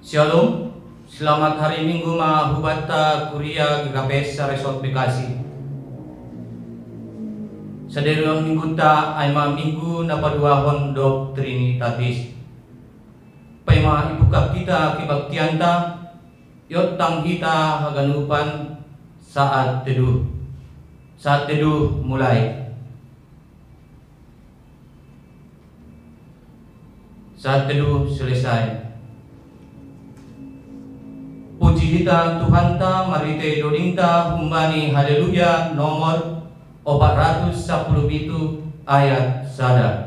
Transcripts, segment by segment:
Shalom, selamat hari Minggu mahubata kuria GKPS sa Resort Bekasi. Sa derong minggu ta ay minggu na paduahon Trinitatis. Pay maibukap kita kibagtian ta, yot tanghita haganupan saat teduh. Saat teduh mulai. Saat teduh selesai. Puji hita Tuhan ta marite dodingta humbani haleluya nomor 417 ayat sada.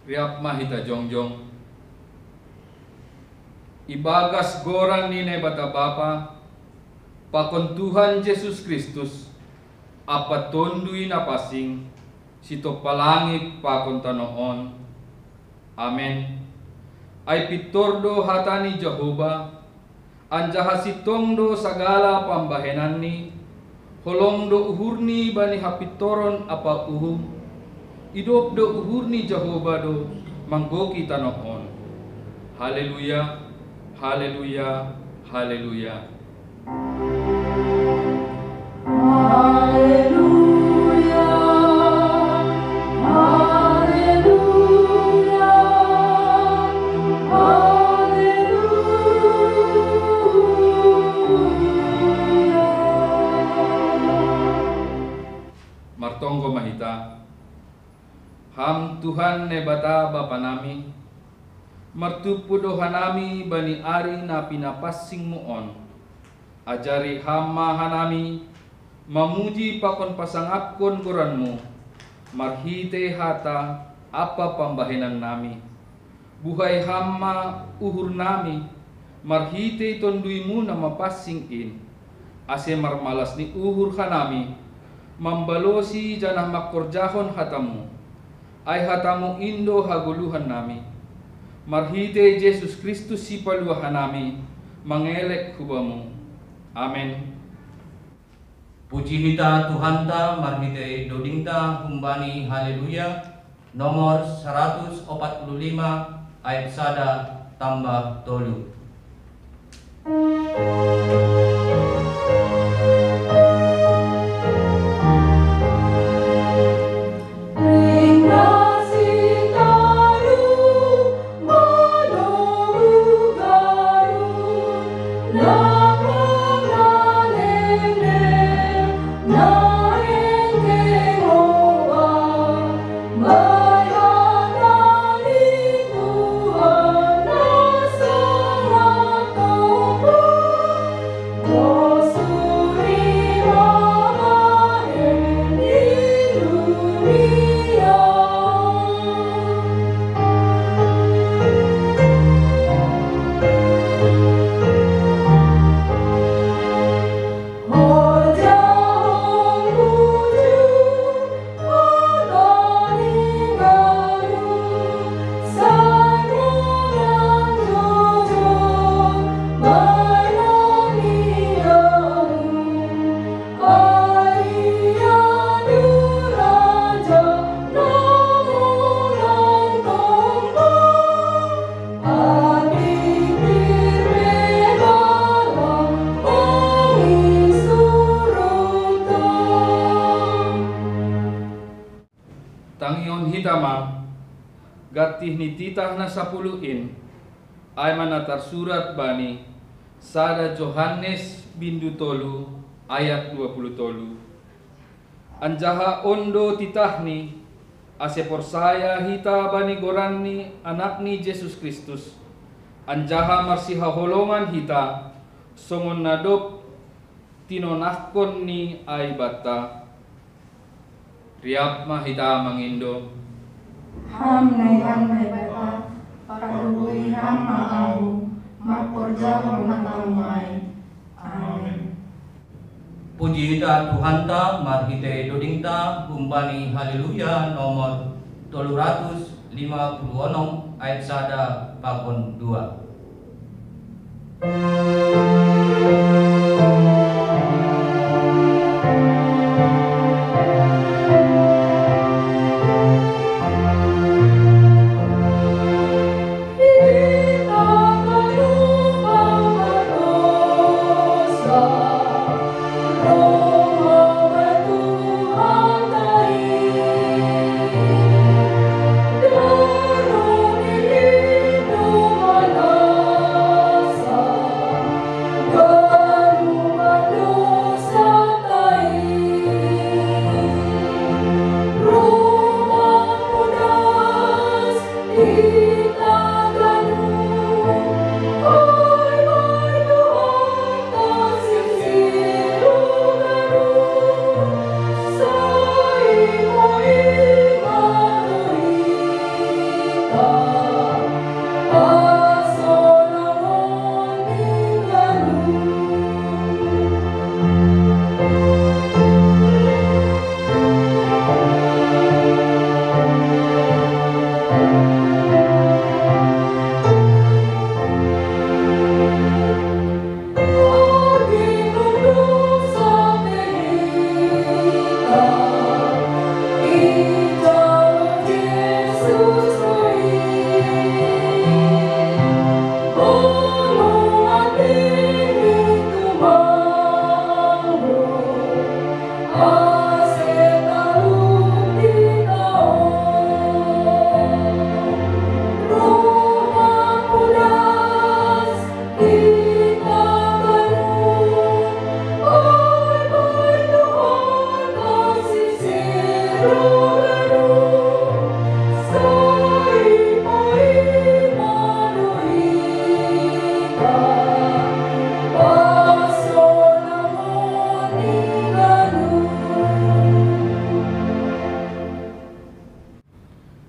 Riap mahita jongjong ibagas goran ni bata bapa pakon Tuhan Yesus Kristus apa tondui na pasing sito palangit pakon tanoon. Amen. Ay pitordo hatani Jehovah anjaha sitongdo sagala pambahenan ni holongdo uhurni bani hapitoron apa uhum idop do uhurni Jehovah do manggoki tanoon. Haleluya, haleluya, haleluya. Haleluya, haleluya, haleluya. Martonggo mahita. Ham Tuhan ne bata bapa nami martupudo hanami bani ari na pinapasing muon ajari hama hanami mamuji pakon pasangapkon goranmu marhite hata apa pambahenan nami buhay hama uhur nami marhite tonduimu na mapasing in ase marmalas ni uhur hanami mambalosi janah makorjahon hatamu ay hatamu indo haguluhan nami marhite Yesus Kristus si paluahan nami mangelek hubamu. Amen. Puji hita Tuhan ta marhite dodingta humbani haleluya nomor 145 ayat sada tambah tolu. Tangion hitama gatih ni titah na sapuluin ay manatar surat bani sada Yohanes bindu tolu ayat 20 tolu. Anjaha ondo titahni ase porsaya hita bani goranni anakni Yesus Kristus. Anjaha marsiha holongan hita songon nadop tinonahkon ni ay bata. Riap mahita mangindo. Ham nay bata, pakaluboy ham maahu, maporjahon matamay. Amen. Puji ita Tuhan ta, marhite doding ta, gumbani haleluya nomor 356 ayat sada pakon 2.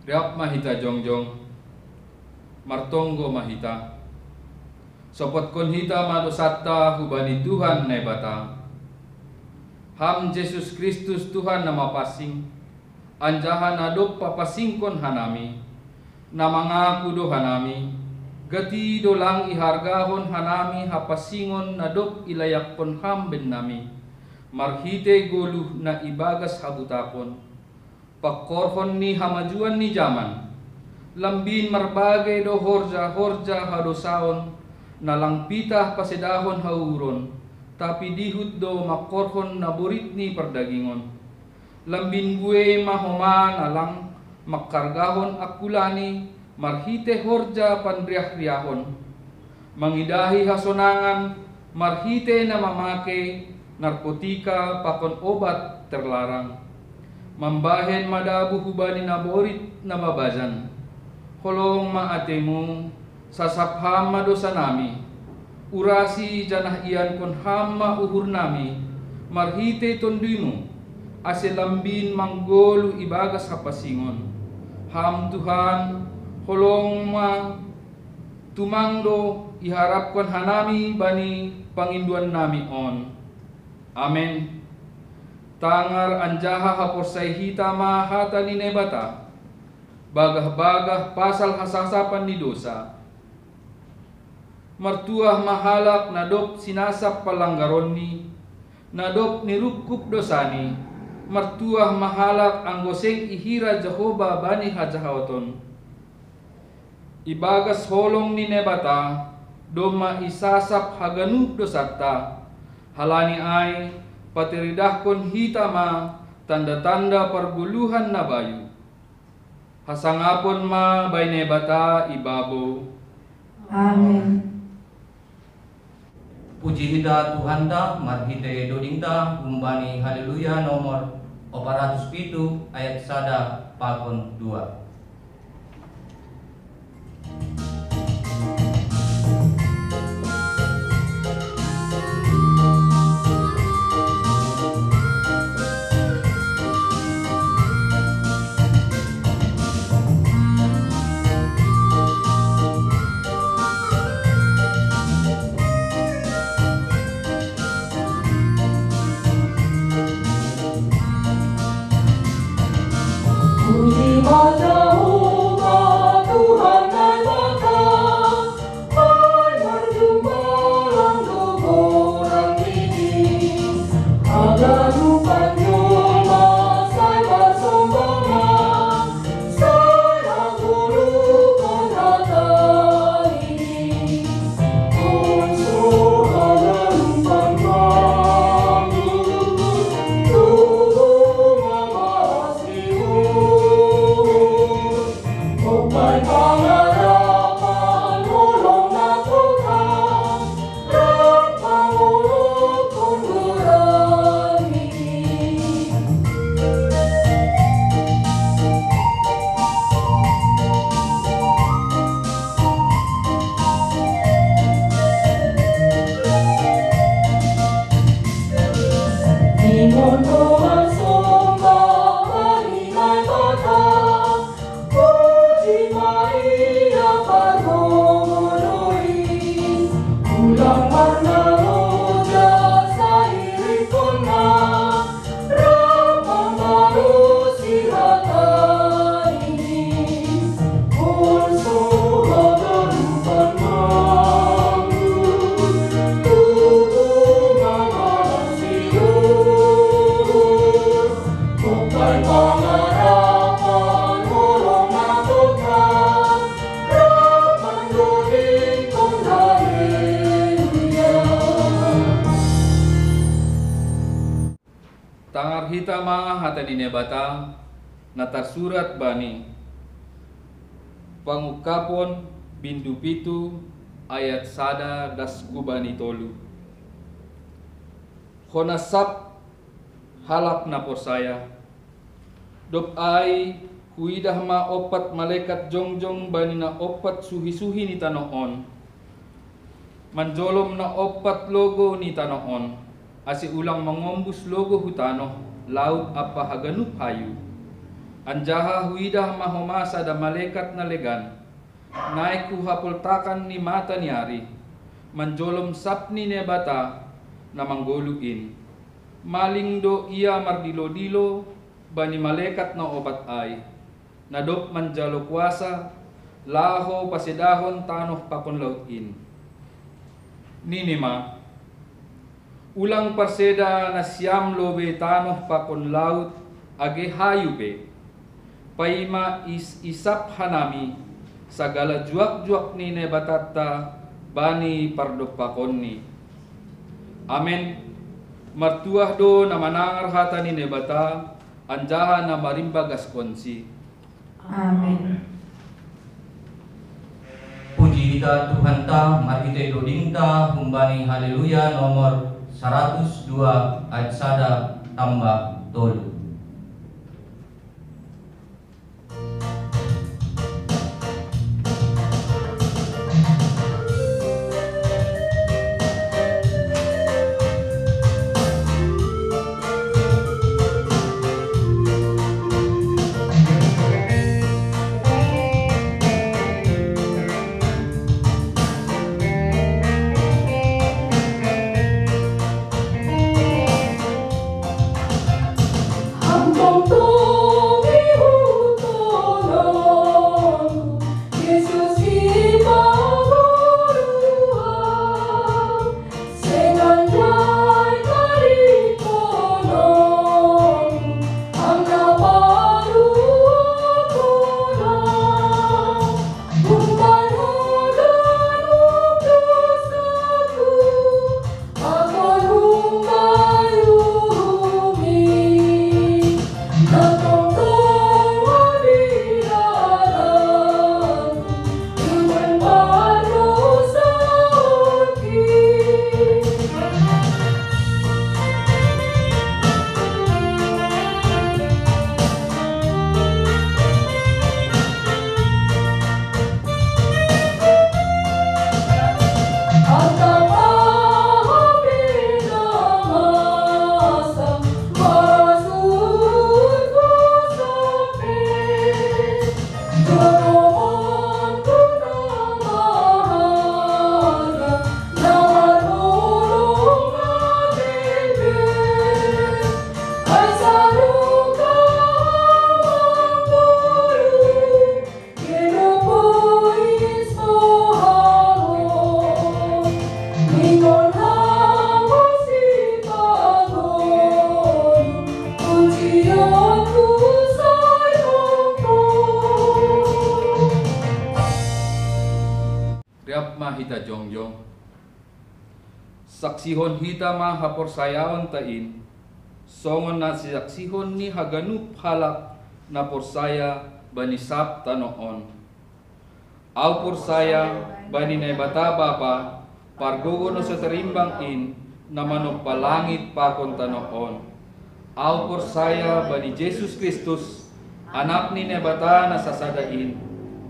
Riap mahita jongjong, martonggo mahita. Sopot kon hita manusatta hubani Tuhan nebata. Ham Yesus Kristus Tuhan nama pasing, anjahan adop papasingkon hanami, namangaku do hanami, gati dolang ihargahon hanami hapasingon nadop ilayakpon ham ben nami, marhite goluh na ibagas habutapon. Pakorhon ni hamajuan ni zaman, lambin marbagai do horja hadosaon, nalang pitah pasedahon hauron, tapi dihut do makorhon na burit ni perdagingon. Lambin gue mahoma nalang makargahon akulani, marhite horja pandriah-riahon. Mangidahi hasonangan, marhite na mamake, narkotika pakon obat terlarang. Mambahen madabu hubani naborit na mabazan. Holong maatemu sasapham madosa nami. Urasi janah iyan kon hama uhur nami. Marhite tonduimu ase lambin manggolu ibagas hapasingon. Ham Tuhan holong ma tumangdo iharapkan hanami bani panginduan nami on. Amen. Tangar anjaha haporsay hita mahata ni nebata, bagah-bagah pasal hasasapan ni dosa. Martuah mahalak nadop sinasap palanggaron ni, nadop nirukup dosani, martuah mahalak anggoseng ihira Jehovah bani hajahawaton. Ibagas holong ni nebata, doma isasap haganup dosata, halani ay patiridahkon hitama tanda-tanda perguluhan na bayu. Hasangapon ma bay nebata ibabo. Amin. Puji hita Tuhan ta marhite doding ta humbani haleluya nomor 407 ayat sada pakon 2. Puji Maha Tuhan dan Bapa, hai berjumlah orang ini, ada rupa nyoma saya bersembahnya, saya gurukan kata ini, unsur ada rupa kami, tubuh Opai pangarapan ulung na Tuhan, rapang ulung kungurani. Ingon Tuhan sumba marinai bata, Puji Maria Pagului, ulang warna roja sairikuna, Ramang manusia hatani, unsur hadarupan mangut, tubuh mengasiur, Opai pangarapan ulung na Tuhan, rapang doding kong haleluya. Tangar hitama hatanine bata natar surat bani pangukapon bindu pitu ayat sada das kubani tolu. Honasap halap na posaya dop ay huidah ma opat malaikat jongjong bani na opat suhi-suhi ni tanoon, manjolom na opat logo ni tanoon, asi ulang mengombus logo hutano laut apa haganup hayu, anjaha huidah mahomasa da malaikat na legan, naik kuhapultakan ni mata ni ari, manjolom sapni ne bata na manggoluin, maling do ia mardilo-dilo bani malaikat na opat ay, nadop manjalo kuasa, laho pasidahon tanoh pakon lautin. Ninima, ulang parseda na siyam lobe tanoh pakon laut age hayu be, paima isap hanami, sagala juak-juak ni ne batata bani pardop pakon ni. Amen. Martuah do na manangar hata ni ne bata, anjaha na marimba gaskonsi. Amin. Puji hita Tuhan ta marhite doding ta humbani haleluya nomor 102 ayat sada tambah tolu. Riap ma hita jongjong. Saksihon hita ma haporsayaon tain. Songon na saksihon ni haganup halak na porsaya bani sabta noon. Au porsaya bani na bata bapa pargogo no sa terimbang in na manupalangit pakon tanoon. Au porsaya bani Jesus Kristus anak ni nebata na sasadain.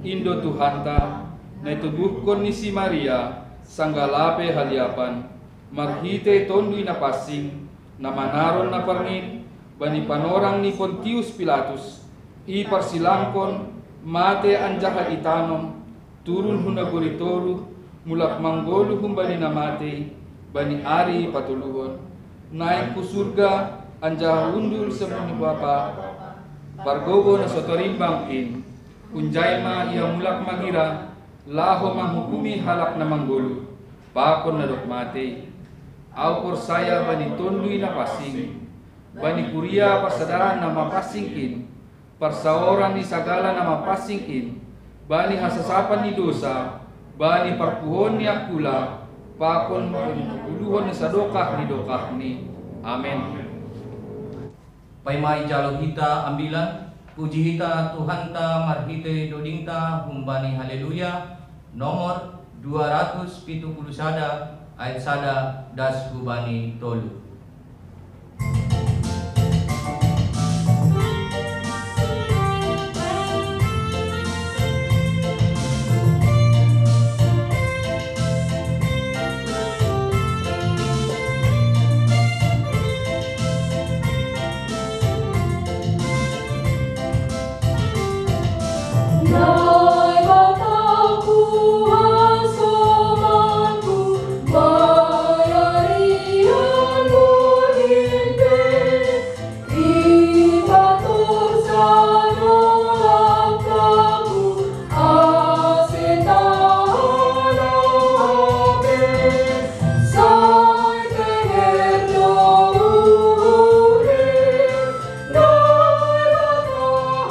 Indo Tuhanta na itubuhkon ni si Maria sanggalape haliapan marhite tondoy na pasing na manaron na parngin bani panorang ni Pontius Pilatus iparsilangkon mate anjaha itanom turun hunaguritoru mulak manggolu humbani na mate bani ari patuluhon naik ku surga anjaha undul sa muni bapa pargogo na sotorimbang in unjay ma iya mulak magira laho manghukumi halak na manggulu pakon na dokmate au porsaya bani tondui na pasing bani kuria pasadaan na mapasingin parsaoran ni sagala na mapasingin bani hasasapan ni dosa bani parpuhon ni akula pakon penuguluhon ni sadokah ni dokah ni amen. Paimai jalo hita ambilan puji hita Tuhanta marhite dodingta humbani haleluya nomor 271 ayat sada das hubani tolu. Nai bataku asomanku bayarian murhinte ibatur sanolakaku asetana abe sai tegerno ure nai bataku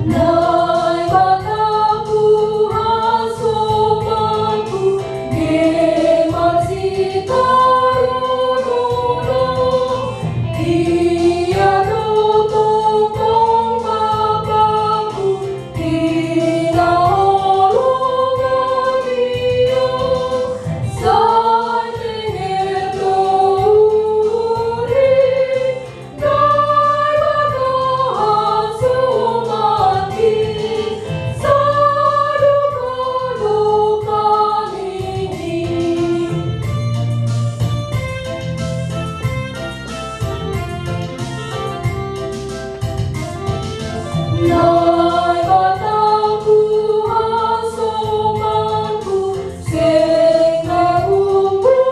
Nai bataku asomanku gemaksitarunono iya notongkong bapaku inaolongan iyo sai tengerno uri nai bataku asomati Nai bataku asomanku sing ngawiti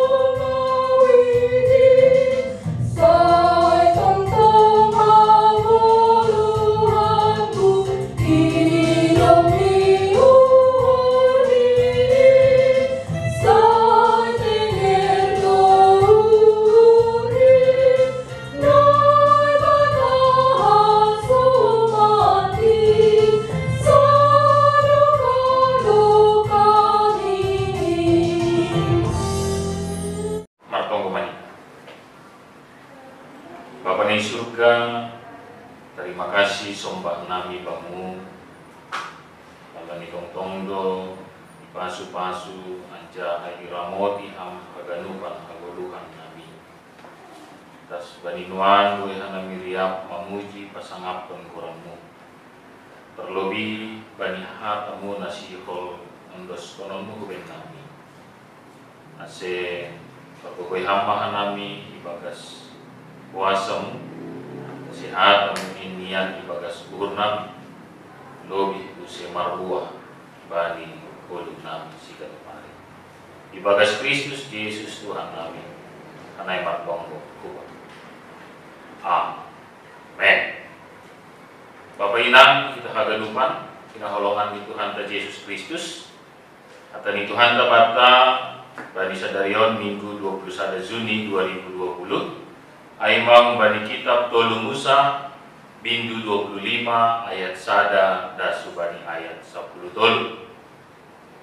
sai tentang panguluhanku idomi uhuri sai tengerno uri nai bataku asomati Martonggo mani. Bapa di surga, terima kasih sombah nami bamu. Bapa ni tongtongdo, pasu-pasu, anja hai ramoti ham haganupan hagoluhan nami. Tas bani nuan gue hanami riap mamuji pasangapun kuramu. Terlebih bani hatamu nasihol endos kononmu kuben nami. Ase pagkukoy hamba nami ibagas puasamu, kesehatan inian ibagas burnam, lobi use marbuah bani kolum nami sikat mari. Ibagas Kristus Yesus Tuhan nami, kanay martonggo kuat. Amen. Bapak Inang kita haganupan kinaholongan ni Tuhan ta Yesus Kristus atau ni Tuhan ta bata bani sadarion Minggu 21 Juni 2020 aimang bani kitab Tolu Musa Bindu 25 ayat sada dasu bani ayat 10 tolu.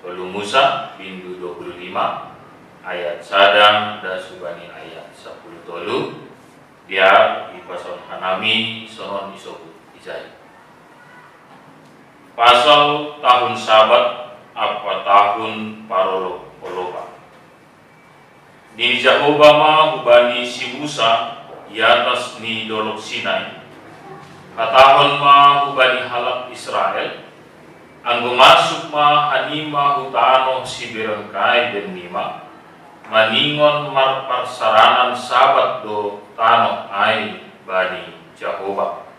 Tolu Musa Bindu 25 ayat sada dasu bani ayat 10 tolu. Dia ipason hanami sonon isobut ijai. Pasal tahun Sabat apa tahun parolo olopa. Ni Jehovah ma hubani si Musa di atas ni dolok Sinai. Katahon ma hubani halak Israel. Anggo masuk ma hanima hutano si berengkai den nima. Maningon marparsaranan Sabat do tano ai bani Jehovah.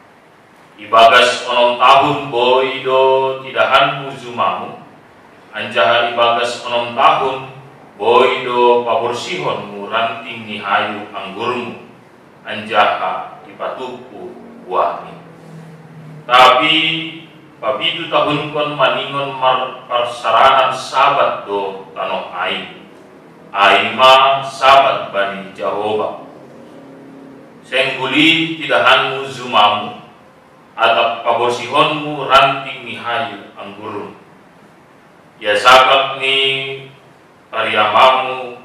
Ibagas onom tahun boy do tidahan muzumamu. Anjaha ibagas onom tahun boy do paborsihon mu ranting ni hayu anggurmu. Anjaha ipatuku buahni. Tapi pabitu tahun kon maningon marparsaranan Sabat do tano ai. Aima Sabat bani Jehovah. Sengguli tidahanmu zumamu atap paborsihonmu ranting ni hayu anggurun. Ya sabak ni pariamamu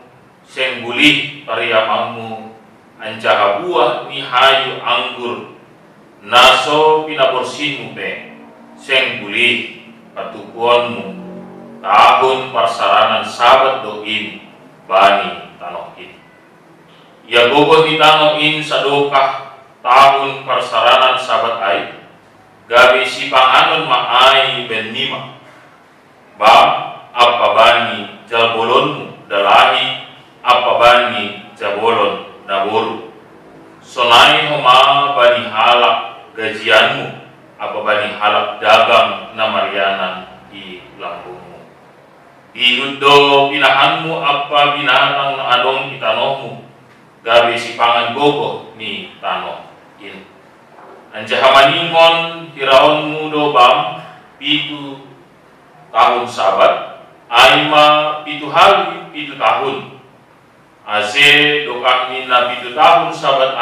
sengguli pariamamu anjaha buah ni hayu anggur naso pinaborsihmu be sengguli patukuanmu tahun parsaranan Sabat doin bani tanohin. Ya gogo di tanohin sadokah tahun parsaranan Sabat ai gabi si panganon maai ben nima ba apa bani jabolonmu dalahi apa bani jabolon naboru sonai homa bani halak gajianmu apa bani halak dagang namarianan di lambungmu. Ihuddo pinahanmu apa binatang na adong itanohmu gabi si pangan gogo ni tano in. Anjaha maningon hiraonmu do bam pitu tahun Sabat aima pitu hari pitu tahun. Ase dokak na pitu tahun Sabat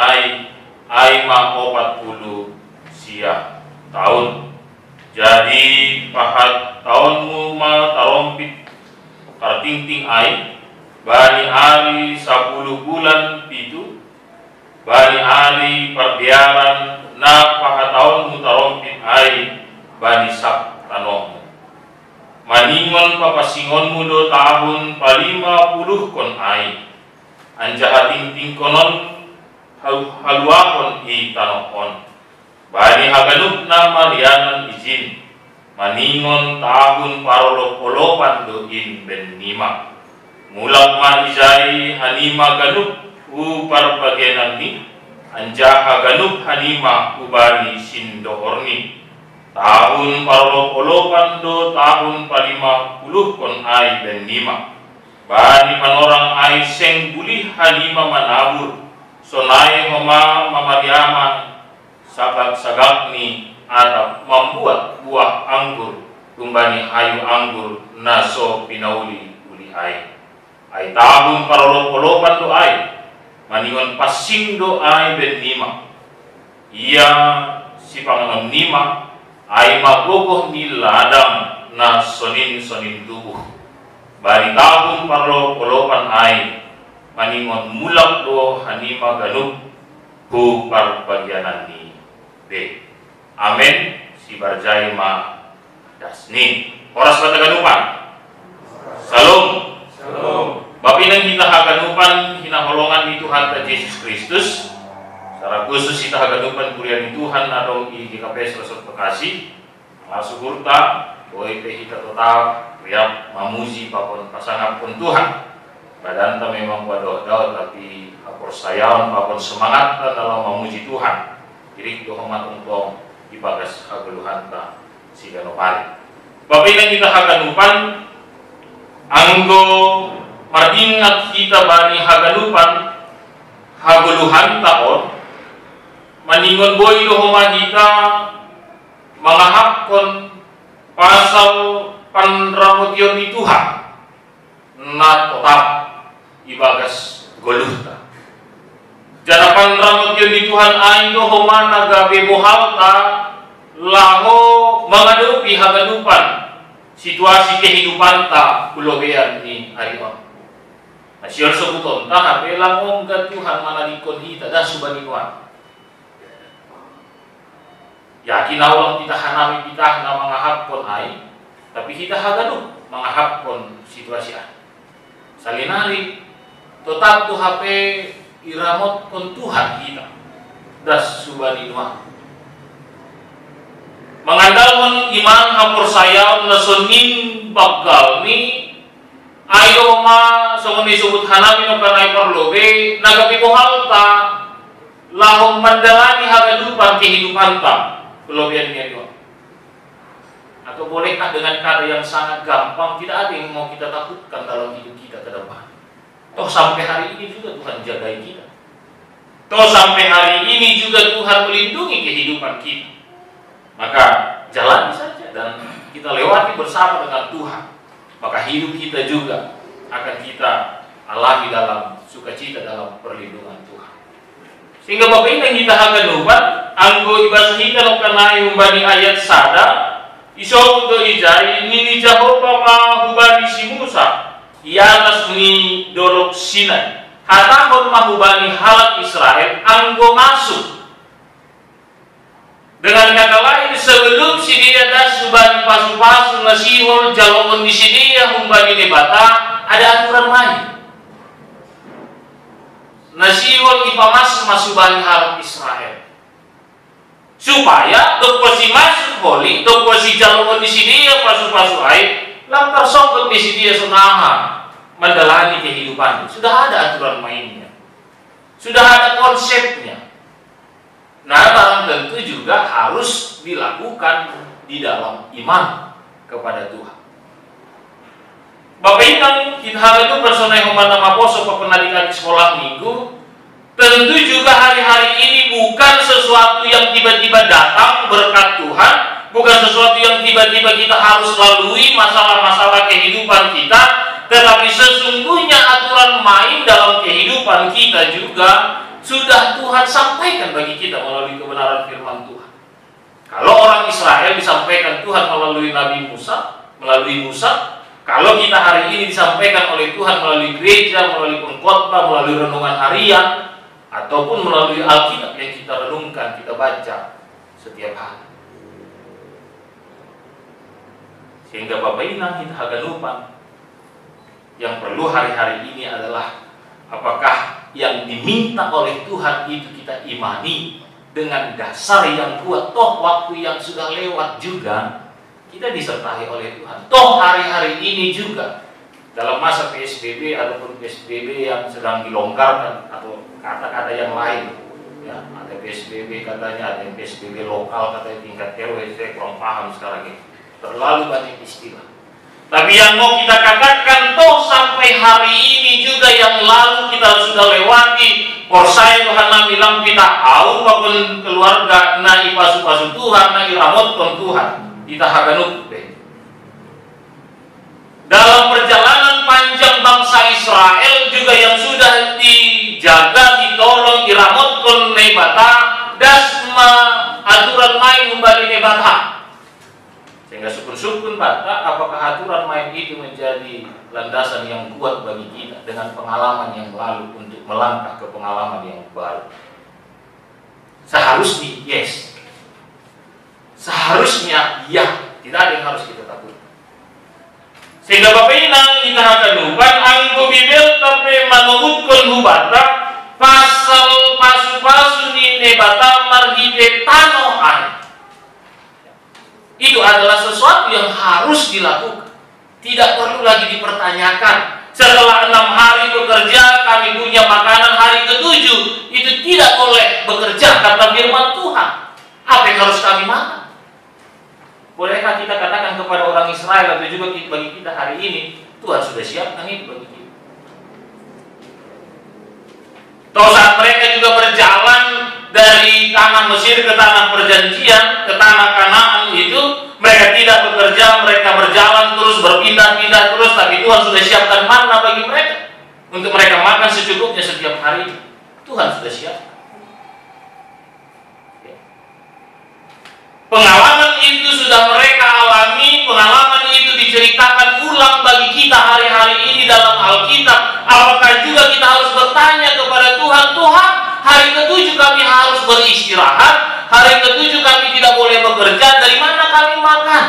aima 40 sia tahun. Jadi pahat tahunmu ma tarompit kartingting ai bani hari 10 bulan pitu bani hari perbiaran na pahataon mutarompit ai bani sak tanohmu maningon papasingonmu do tahun 50 kon ai anjaha tingting konon haluakon i tanohon bani haganup na marianan izin maningon tahun parolop-olopan do in ben nima mulak ma izai hanima ganup u parbagenan ni anjaha ganup hanima ubani sindohorni tahun parolop-olopan do tahun 50 kon ai ben nima bani panorang ai seng bulih hanima manabur sonai homa mamariaman sagak-sagak ni atau membuat buah anggur tumbani hayu anggur naso pinauli uli ai tahun parolop-olopan do ai maningon pasing do ai ben nima ia si panganon nima ai magogoh ni ladang na sonin tubuh bari tahun parolop-olopan ai maningon mulak do hanima ganup ku parbagianan ni be. Amin. Si barjai ma dasni. Oras pataganupan. Salam. Shalom. Bapinang kita haganupan hinaholongan ni Tuhan ta Yesus Kristus. Secara khusus kita haganupan kurian ni Tuhan atau i GKP Resort Bekasi. Masukurta boy pe kita total riap mamuji papon pasangan pun Tuhan. Badan ta memang wadoh-doh tapi aporsayaon papon semangat dalam mamuji Tuhan. Jadi dohongan tong ibagas hagaluhan ta si ganopari. Bapinang kita haganupan anggo maringat kita bani hagalupan haguluhan taon maningon boy do homa kita mangahapkon pasal panramotion ni Tuhan na tetap ibagas goluhta. Jana panramotion ni Tuhan aino homana gabe mohalta laho menghadapi hagadupan situasi kehidupan ta kulobean ni arion. Asyar sebuton ta habe langong ga Tuhan manadikon hita da subaniwan. Yakin awang kita hanami kita na mangahapkon ai, tapi kita hagadup mangahapkon situasi ai. Salinari tetap tu HP iramot kon Tuhan kita das subaniwan. Mengandalkan iman hapur saya nasonin bagal ni ayo ma somoni subut hanami no kanai perlobe nagapi mohalta lahong mandalani hagadupan kehidupan ta kelobian ni doa. Atau bolehkah dengan kata yang sangat gampang, tidak ada yang mau kita takutkan dalam hidup kita ke depan. Toh sampai hari ini juga Tuhan jagai kita. Toh sampai hari ini juga Tuhan melindungi kehidupan kita. Maka jalani saja dan kita lewati bersama dengan Tuhan. Maka hidup kita juga akan kita alami dalam sukacita dalam perlindungan Tuhan. Sehingga Bapak ini kita akan lupa anggo ibasahita no kanai umbani ayat sada iso uto ijai nini Jehovah mahubani si Musa iatas ni dolok Sinai hatahon mahubani halak Israel anggo masuk. Dengan kata lain, sebelum si dia das subani pasu-pasu nasihol jalongon di si dia humbani nebata ada aturan main. Nasihol ipamas masubani halak Israel. Supaya dokusi masuk holi, dokusi jalongon di si dia pasu-pasu ai, lantar songkot di si dia sunaha menjalani kehidupan. Sudah ada aturan mainnya. Sudah ada konsepnya. Nah, barang tentu juga harus dilakukan di dalam iman kepada Tuhan. Bapak Ibu, kita itu personai humana maposo pepenadikan di sekolah minggu, tentu juga hari-hari ini bukan sesuatu yang tiba-tiba datang berkat Tuhan, bukan sesuatu yang tiba-tiba kita harus lalui masalah-masalah kehidupan kita, tetapi sesungguhnya aturan main dalam kehidupan kita juga sudah Tuhan sampaikan bagi kita melalui kebenaran firman Tuhan. Kalau orang Israel disampaikan Tuhan melalui Nabi Musa, kalau kita hari ini disampaikan oleh Tuhan melalui gereja, melalui pengkhotbah, melalui renungan harian, ataupun melalui Alkitab yang kita renungkan, kita baca setiap hari. Sehingga Bapak Inang kita agak lupa, yang perlu hari-hari ini adalah apakah yang diminta oleh Tuhan itu kita imani dengan dasar yang kuat. Toh waktu yang sudah lewat juga kita disertai oleh Tuhan. Toh hari-hari ini juga dalam masa PSBB ataupun PSBB yang sedang dilonggarkan atau kata-kata yang lain, ya, ada PSBB katanya, ada PSBB lokal katanya tingkat RW, saya kurang paham sekarang ini. Terlalu banyak istilah. Tapi yang mau kita katakan, toh sampai hari ini juga yang lalu kita sudah lewati. Porsai Tuhan na bilang kita tahu apapun keluarga na ipasu-pasu Tuhan, na iramot kon Tuhan. Kita haganuk deh. Dalam perjalanan panjang bangsa Israel juga yang sudah dijaga, ditolong, iramot kon nebata, dasma aturan main umbali nebata. Sehingga sukun-sukun bata, apakah aturan main itu menjadi landasan yang kuat bagi kita dengan pengalaman yang lalu untuk melangkah ke pengalaman yang baru? Seharusnya yes. Seharusnya ya. Tidak ada yang harus kita takut. Sehingga Bapak Inang kita akan lupa anggo bibel tapi manungutkan hubata pasal pasu-pasu di nebata marhite tanoan. Itu adalah sesuatu yang harus dilakukan. Tidak perlu lagi dipertanyakan. Setelah 6 hari bekerja, kami punya makanan hari ke-7. Itu tidak boleh bekerja kata firman Tuhan. Apa yang harus kami makan? Bolehkah kita katakan kepada orang Israel atau juga bagi kita hari ini, Tuhan sudah siapkan itu bagi kita. Toh saat mereka juga berjalan dari tanah Mesir ke tanah perjanjian, ke tanah Kanaan, Tuhan sudah siapkan manna bagi mereka untuk mereka makan secukupnya setiap hari. Tuhan sudah siapkan. Pengalaman itu sudah mereka alami, pengalaman itu diceritakan ulang bagi kita hari-hari ini dalam Alkitab. Apakah juga kita harus bertanya kepada Tuhan, Tuhan, hari ke-7 kami harus beristirahat, hari ke-7 kami tidak boleh bekerja, dari mana kami makan?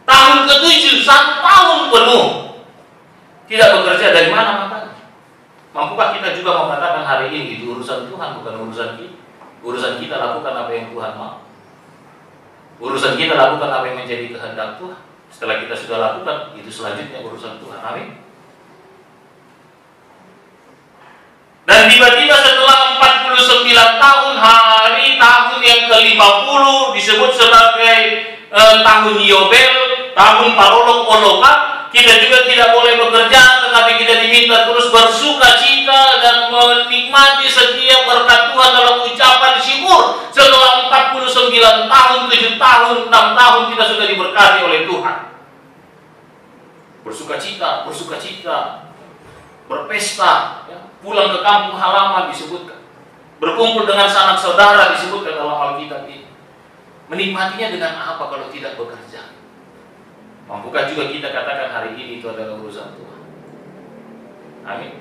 Tahun ke-7, 1 tahun penuh tidak bekerja, dari mana makan? Mampukah kita juga mengatakan hari ini itu urusan Tuhan, bukan urusan kita? Urusan kita lakukan apa yang Tuhan mau. Urusan kita lakukan apa yang menjadi kehendak Tuhan. Setelah kita sudah lakukan, itu selanjutnya urusan Tuhan. Amin. Dan tiba-tiba setelah 49 tahun, hari tahun yang ke-50 disebut sebagai tahun Yobel, tahun Parolog-Olokan. Kita juga tidak boleh bekerja, tetapi kita diminta terus bersuka cita dan menikmati setiap berkat Tuhan dalam ucapan syukur. Setelah 49 tahun, 7 tahun, 6 tahun kita sudah diberkati oleh Tuhan. Bersuka cita, berpesta, ya. Pulang ke kampung halaman disebutkan. Berkumpul dengan sanak saudara disebutkan dalam Alkitab ini. Menikmatinya dengan apa kalau tidak bekerja? Mampukah juga kita katakan hari ini itu adalah urusan Tuhan? Amin.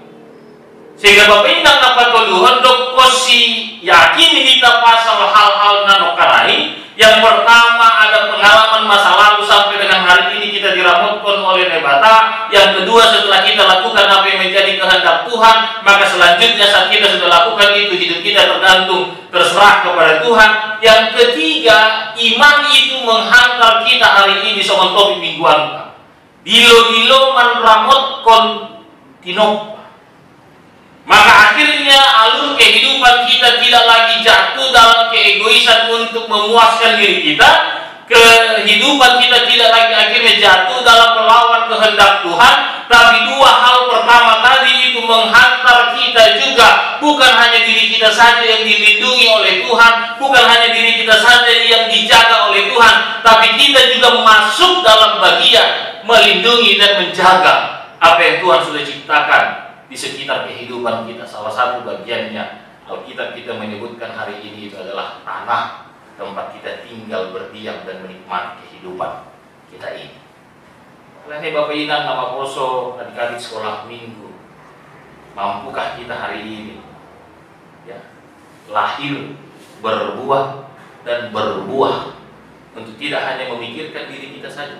Sehingga Bapak Inang dapat tuluhan dok kosi yakin kita pasal hal-hal nanokarai. Yang pertama ada pengalaman masa lalu sampai dengan hari ini kita diramutkan oleh Nebata. Yang kedua setelah kita lakukan apa yang menjadi kehendak Tuhan, maka selanjutnya saat kita sudah lakukan itu hidup kita tergantung terserah kepada Tuhan. Yang ketiga, iman itu menghantar kita hari ini soal topik mingguan. Dilo-dilo manramot kontinop. Maka akhirnya alur kehidupan kita tidak lagi jatuh dalam keegoisan untuk memuaskan diri kita. Kehidupan kita tidak lagi akhirnya jatuh dalam melawan kehendak Tuhan. Tapi dua hal pertama tadi itu menghantar kita juga. Bukan hanya diri kita saja yang dilindungi oleh Tuhan, bukan hanya diri kita saja yang dijaga oleh Tuhan, tapi kita juga masuk dalam bagian melindungi dan menjaga apa yang Tuhan sudah ciptakan di sekitar kehidupan kita. Salah satu bagiannya Alkitab kita menyebutkan hari ini itu adalah tanah tempat kita tinggal, berdiam dan menikmati kehidupan kita ini. Ini Bapak Inang, nama poso, adik-adik sekolah minggu, mampukah kita hari ini ya, lahir, berbuah dan berbuah untuk tidak hanya memikirkan diri kita saja,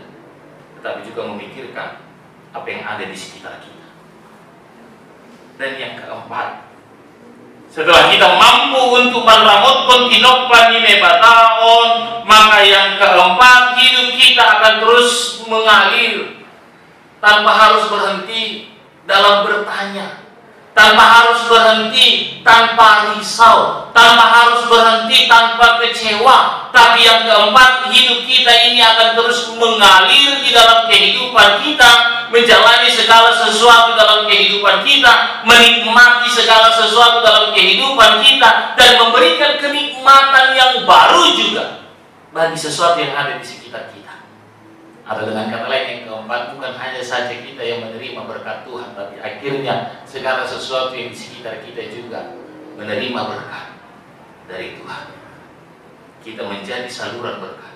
tetapi juga memikirkan apa yang ada di sekitar kita. Dan yang keempat, setelah kita mampu untuk meramutkan tinokpan ini bataon, maka yang keempat, hidup kita akan terus mengalir tanpa harus berhenti dalam bertanya, tanpa harus berhenti tanpa risau, tanpa harus berhenti tanpa kecewa. Tapi yang keempat, hidup kita ini akan terus mengalir di dalam kehidupan kita, menjalani segala sesuatu dalam kehidupan kita, menikmati segala sesuatu dalam kehidupan kita, dan memberikan kenikmatan yang baru juga bagi sesuatu yang ada di sekitar kita. Atau dengan kata lain, yang keempat, bukan hanya saja kita yang menerima berkat Tuhan, tapi akhirnya segala sesuatu yang di sekitar kita juga menerima berkat dari Tuhan. Kita menjadi saluran berkat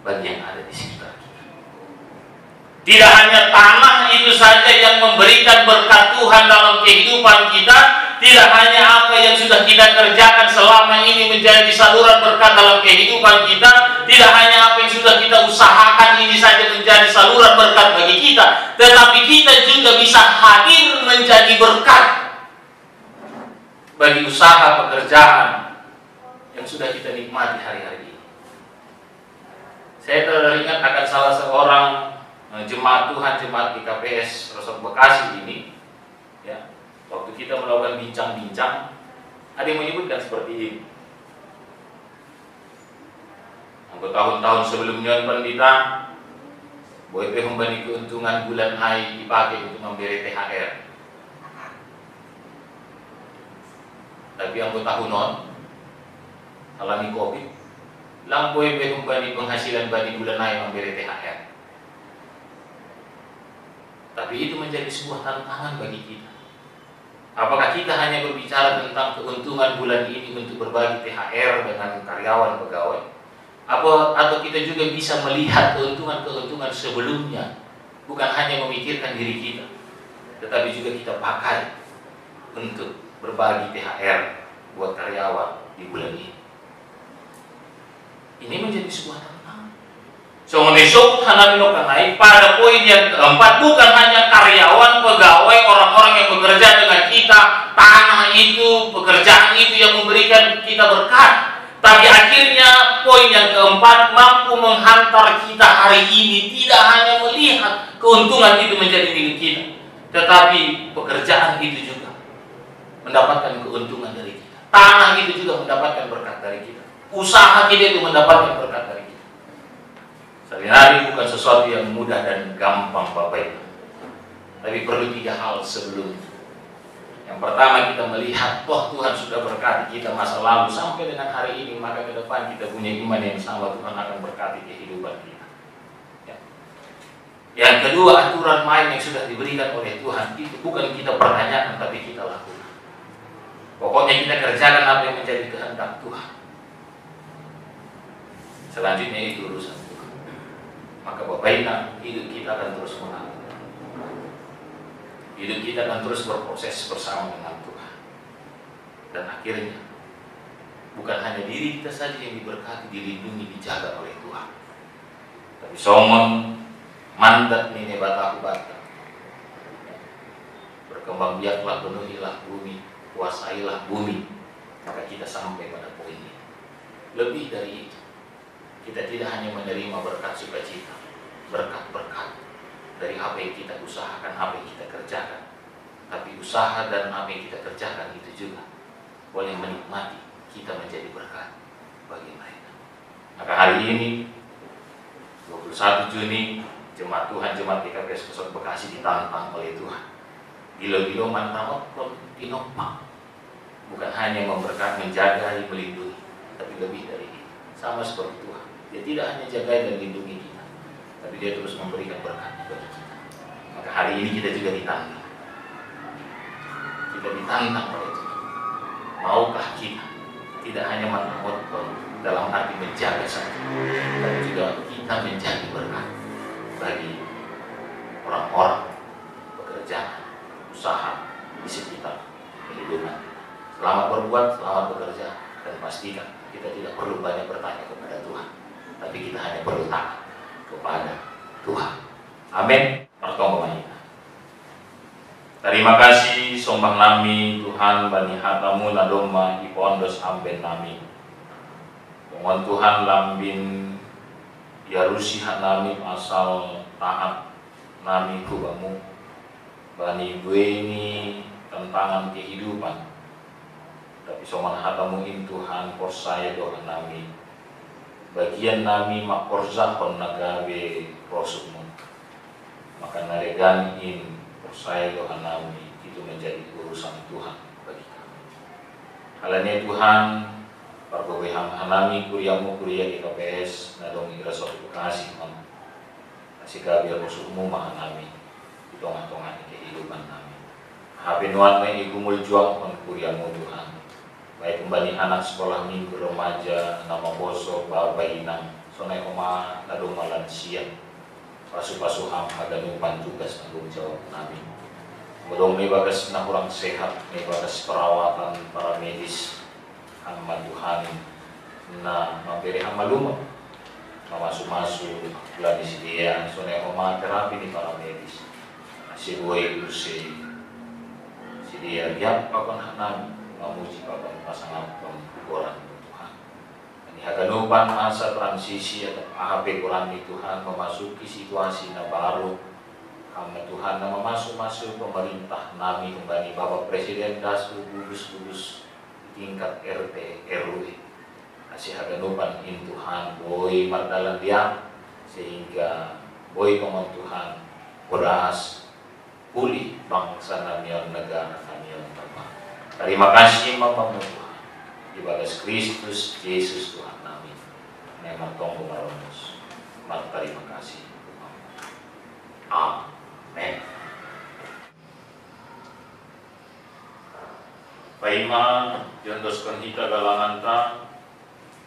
bagi yang ada di sekitar kita. Tidak hanya tanah itu saja yang memberikan berkat Tuhan dalam kehidupan kita, tidak hanya apa yang sudah kita kerjakan selama ini menjadi saluran berkat dalam kehidupan kita, tidak hanya apa yang sudah kita usahakan ini saja menjadi saluran berkat bagi kita, tetapi kita juga bisa hadir menjadi berkat bagi usaha pekerjaan yang sudah kita nikmati hari-hari ini. Saya teringat akan salah seorang jemaat Tuhan, jemaat GKPS Resort Bekasi ini, ya, waktu kita melakukan bincang-bincang, ada yang menyebutkan seperti ini. Tahun-tahun sebelumnya pendeta, BOP memberi keuntungan bulan Hai dipakai untuk memberi THR. Tapi anggota Hunon alami COVID, lang BOP memberi penghasilan bagi bulan Hai memberi THR. Tapi itu menjadi sebuah tantangan bagi kita. Apakah kita hanya berbicara tentang keuntungan bulan ini untuk berbagi THR dengan karyawan pegawai? Atau kita juga bisa melihat keuntungan-keuntungan sebelumnya, bukan hanya memikirkan diri kita, tetapi juga kita pakai untuk berbagi THR buat karyawan di bulan ini. Ini menjadi sebuah tantangan. So menisok hanami no kanai pada poin yang keempat, bukan hanya karyawan, pegawai, orang-orang yang bekerja dengan kita, tanah itu, pekerjaan itu yang memberikan kita berkat. Tapi akhirnya poin yang keempat mampu menghantar kita hari ini tidak hanya melihat keuntungan itu menjadi milik kita, tetapi pekerjaan itu juga mendapatkan keuntungan dari kita. Tanah itu juga mendapatkan berkat dari kita. Usaha kita itu mendapatkan berkat dari kita. Sehari-hari bukan sesuatu yang mudah dan gampang Bapak Ibu. Tapi perlu 3 hal sebelumnya. Yang pertama, kita melihat, Tuhan sudah berkati kita masa lalu sampai dengan hari ini, maka ke depan kita punya iman yang sama, Tuhan akan berkati kehidupan kita. Ya. Yang kedua, aturan main yang sudah diberikan oleh Tuhan itu bukan kita pertanyakan, tapi kita lakukan. Pokoknya kita kerjakan apa yang menjadi kehendak Tuhan. Selanjutnya itu urusan Tuhan. Maka Bapak Ibu, hidup kita akan terus mengalir. Hidup kita akan terus berproses bersama dengan Tuhan. Dan akhirnya bukan hanya diri kita saja yang diberkati, dilindungi, dijaga oleh Tuhan. Tapi somon mandat nini batahu bata. Berkembang biaklah, penuhilah bumi, kuasailah bumi. Maka kita sampai pada poin ini. Lebih dari itu, kita tidak hanya menerima berkat sukacita, berkat-berkat dari apa yang kita usahakan, apa yang kita kerjakan, tapi usaha dan apa yang kita kerjakan itu juga boleh menikmati kita menjadi berkat bagi mereka. Maka hari ini 21 Juni jemaat Tuhan, jemaat GKPS Pusat Bekasi ditantang oleh Tuhan. Gilo-gilo mantamot pun dinopang, bukan hanya memberkati, menjaga, melindungi, tapi lebih dari itu. Sama seperti Tuhan, Dia tidak hanya jaga dan lindungi kita, tapi Dia terus memberikan berkat bagi kita. Maka hari ini kita juga ditantang. Kita ditantang oleh Tuhan. Maukah kita tidak hanya mengamot dalam arti menjaga saja, tapi juga kita menjadi berkat bagi orang-orang, pekerjaan, usaha di sekitar kehidupan. Selamat berbuat, selamat bekerja, dan pastikan kita tidak perlu banyak bertanya kepada Tuhan, tapi kita hanya perlu taat kepada Tuhan. Amin. Terima kasih sombah nami Tuhan bani hatamu nadoma ipondos amben nami. Mohon Tuhan lambin yarusi nami asal taat nami kubamu bani gue ini tantangan kehidupan. Tapi soman hatamu in Tuhan persaya doa nami. Bagian nami makorzahon nagawe prosukmu. Maka naregan in persaya doa nami itu menjadi urusan Tuhan bagi kami. Halanya Tuhan Pargoweham hanami kuriamu kuria GKPS nadong irasot bekasi man. Kasih kabil prosukmu mahanami di tengah-tengah kehidupan kami. Hapinuan me igumul juang on kuriamu Tuhan. Baik kembali anak sekolah minggu remaja nama boso babayinang sonai oma nadong malansia pasu-pasuham aganupan tugas tanggung jawab kami. Modong may bagas na kurang sehat, may bagas perawatan para medis ang maduhanin na mapirihang malumot mamasu-masu bulan di sidia sonai oma terapi ni para medis si buhay si dia yang pakon hanan memuji pakon pasangan pengkoran Tuhan. Ini haganupan masa transisi atau AHP Quran di Tuhan memasuki situasi na baru. Hamba Tuhan na masuk pemerintah nami kembali Bapak Presiden das kudus tingkat RT RW. Kasih haganupan in Tuhan boy mardalan dia sehingga boy pemon Tuhan beras pulih bangsa namion negara namion Bapak. Terima kasih Bapak Tuhan. Di bagas Kristus Yesus Tuhan nami. Memang tonggo maronos. Terima kasih. Amen. Aima jondoskan hita galanganta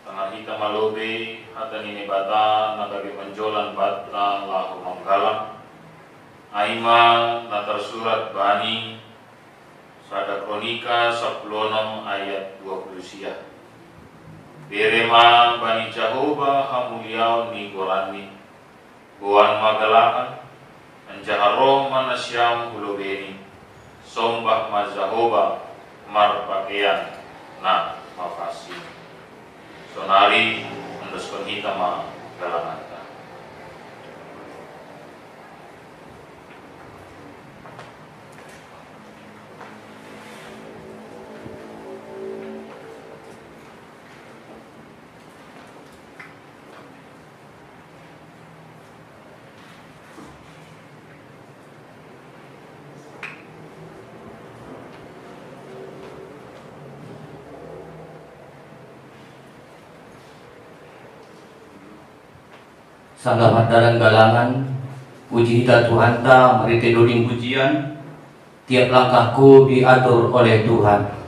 tangan hita malobe hata nini bata nagabi menjolan bata lahu manggalang. Aima natar surat bani sada kronika 16 ayat 20 sia. Berema bani Jahoba hamuliau ni gorani buan magalangan anjaharo manasyam hulobeni sombah mazahoba mar pakaian na mafasi sonari menduskon hitama galanganta. Sanggah Pantaran Galangan, puji hita Tuhan ta, mari tedoding pujian, tiap langkahku diatur oleh Tuhan.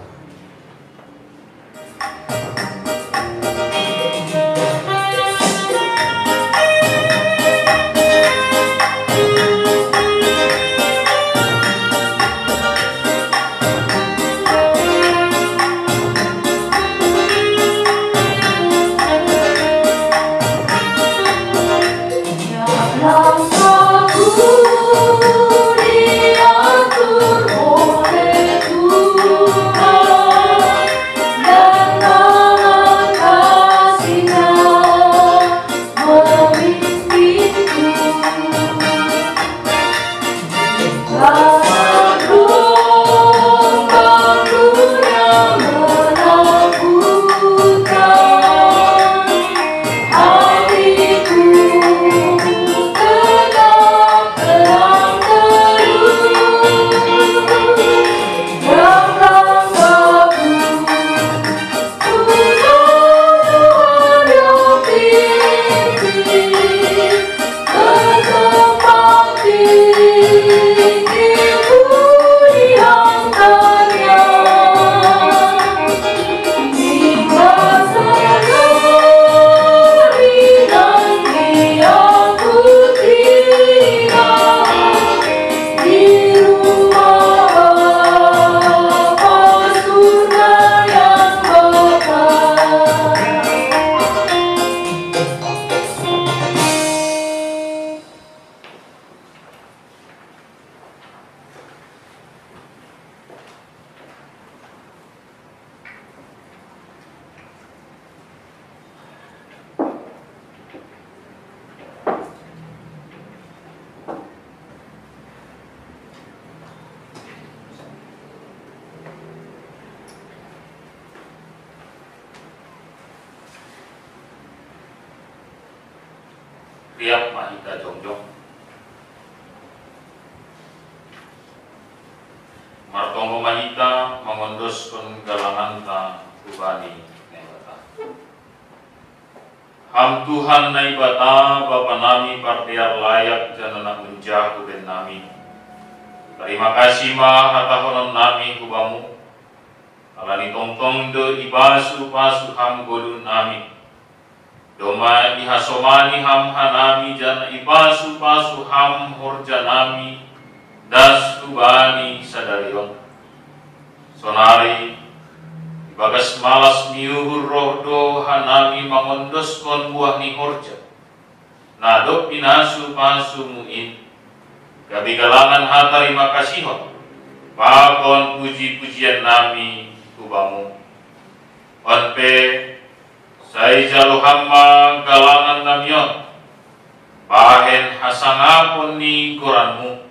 Riap mahita jongjong martonggo mahita mengondoskan galanganta kubani naibata. Ham Tuhan naibata Bapa nami partiar layak janana menjah kuben nami. Terima kasih ma hatahonon nami kubamu alani tongtong de ibasu pasu ham godun nami. Doma ihasomani ham hanami jana ibasu pasu ham horjanami das kubani sadarion. Sonari ibagas malas niuhur rohdo hanami mangondoskon buah ni horja. Nadok pinasu pasu muin. Gabi galangan hatari makasihon. Pakon puji-pujian nami kubamu. Onpe sai jalu hamma galangan namion bahen hasangapun ni koranmu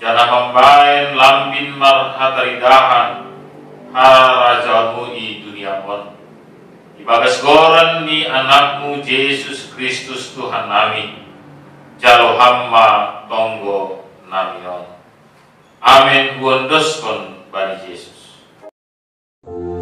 jana mambaen lambin mar hataridahan harajamu i dunia mon ibagas goran ni anakmu Yesus Kristus Tuhan nami jalu hamma tonggo namion. Amin. Huondoskon bani Yesus. Amen.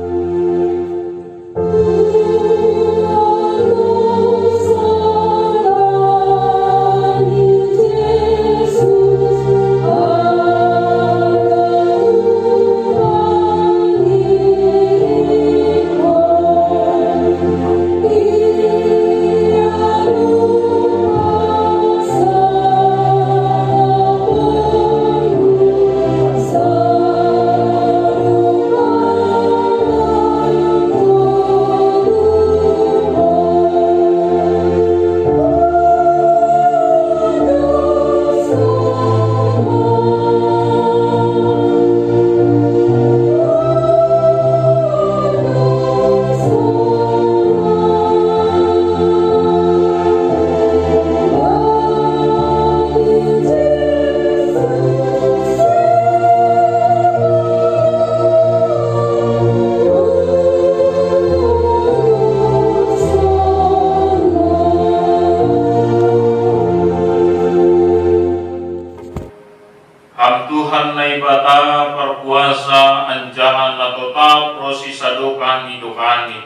puasa anjahan na tetap prosisadokan idokani.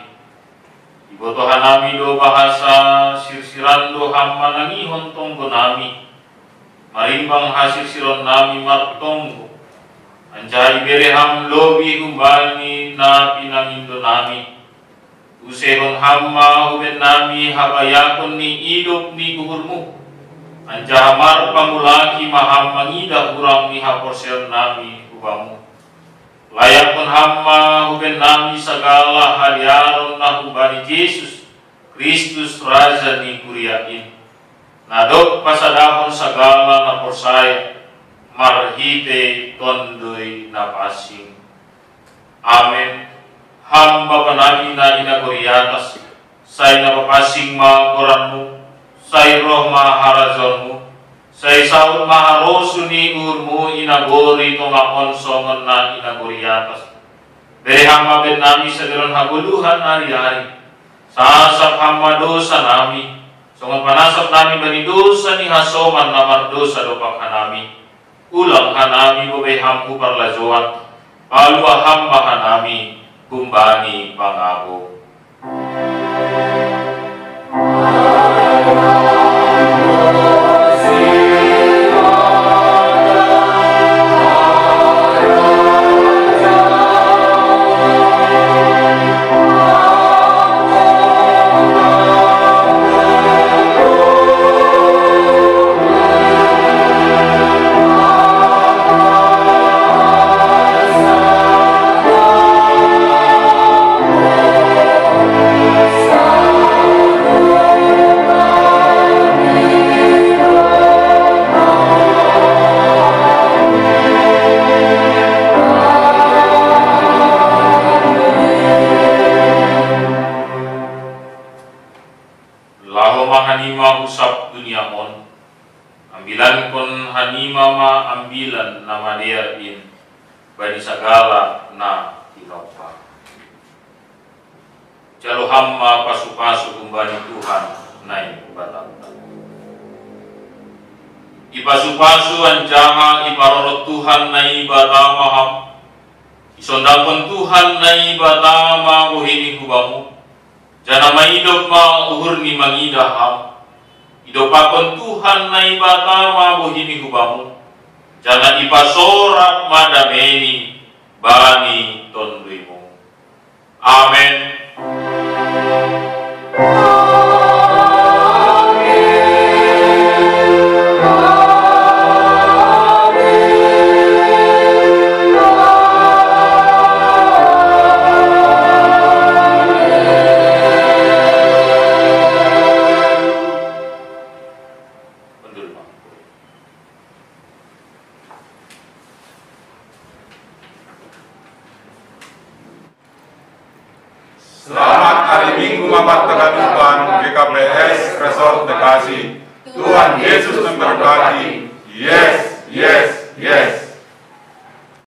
Ibotohan nami do bahasa sirsiran do hamma nangihon tonggo nami. Marimbang hasil siron nami martonggo. Anjahi bereham lobi humbani na pinangindo nami. Usehon hamma uben nami habayakon ni idop ni guhurmu. Anjahamar pamulaki maham mangida kurang ni haporser nami hubamu. Layakon hamma huben nami segala hadiaron na humbani Yesus Kristus Raja ni kuriain. Nadok pasadahon segala na porsaya marhite tondoi na pasing. Amen. Hamba panami na inagoriatas say napapasing mga koranmu, say roh maharazonmu, say saud maharosu ni urmu inagori tongakon songon na inagoriatas. Bereham mabed nami sa geron haguluhan ari-ari, sasap hamba dosa nami, songon panasap nami bani dosa ni hasoman na mardosa dopak hanami. Ulang hanami bobeham uparlajoan, palua hamba hanami, kumbani pangabo. Hanima usap dunia on, ambilan kon hanima ma ambilan nama dia in, bani segala na inopa. Jalo hamma pasu-pasu kumbani Tuhan naik batang. Ipasu-pasu anjaha iparorot Tuhan naik batama ham, isondakon Tuhan naik batama buhini kubamu. Jana maidop ma uhur ni mangidaham. Idopakon Tuhan na ibata ma buhini hubamu. Jana ipasorak madameni bani tonduimu. Amen. Selamat hari Minggu Mamat Tegadupan GKPS Resort Bekasi. Tuhan Yesus memberkati. Yes, yes, yes.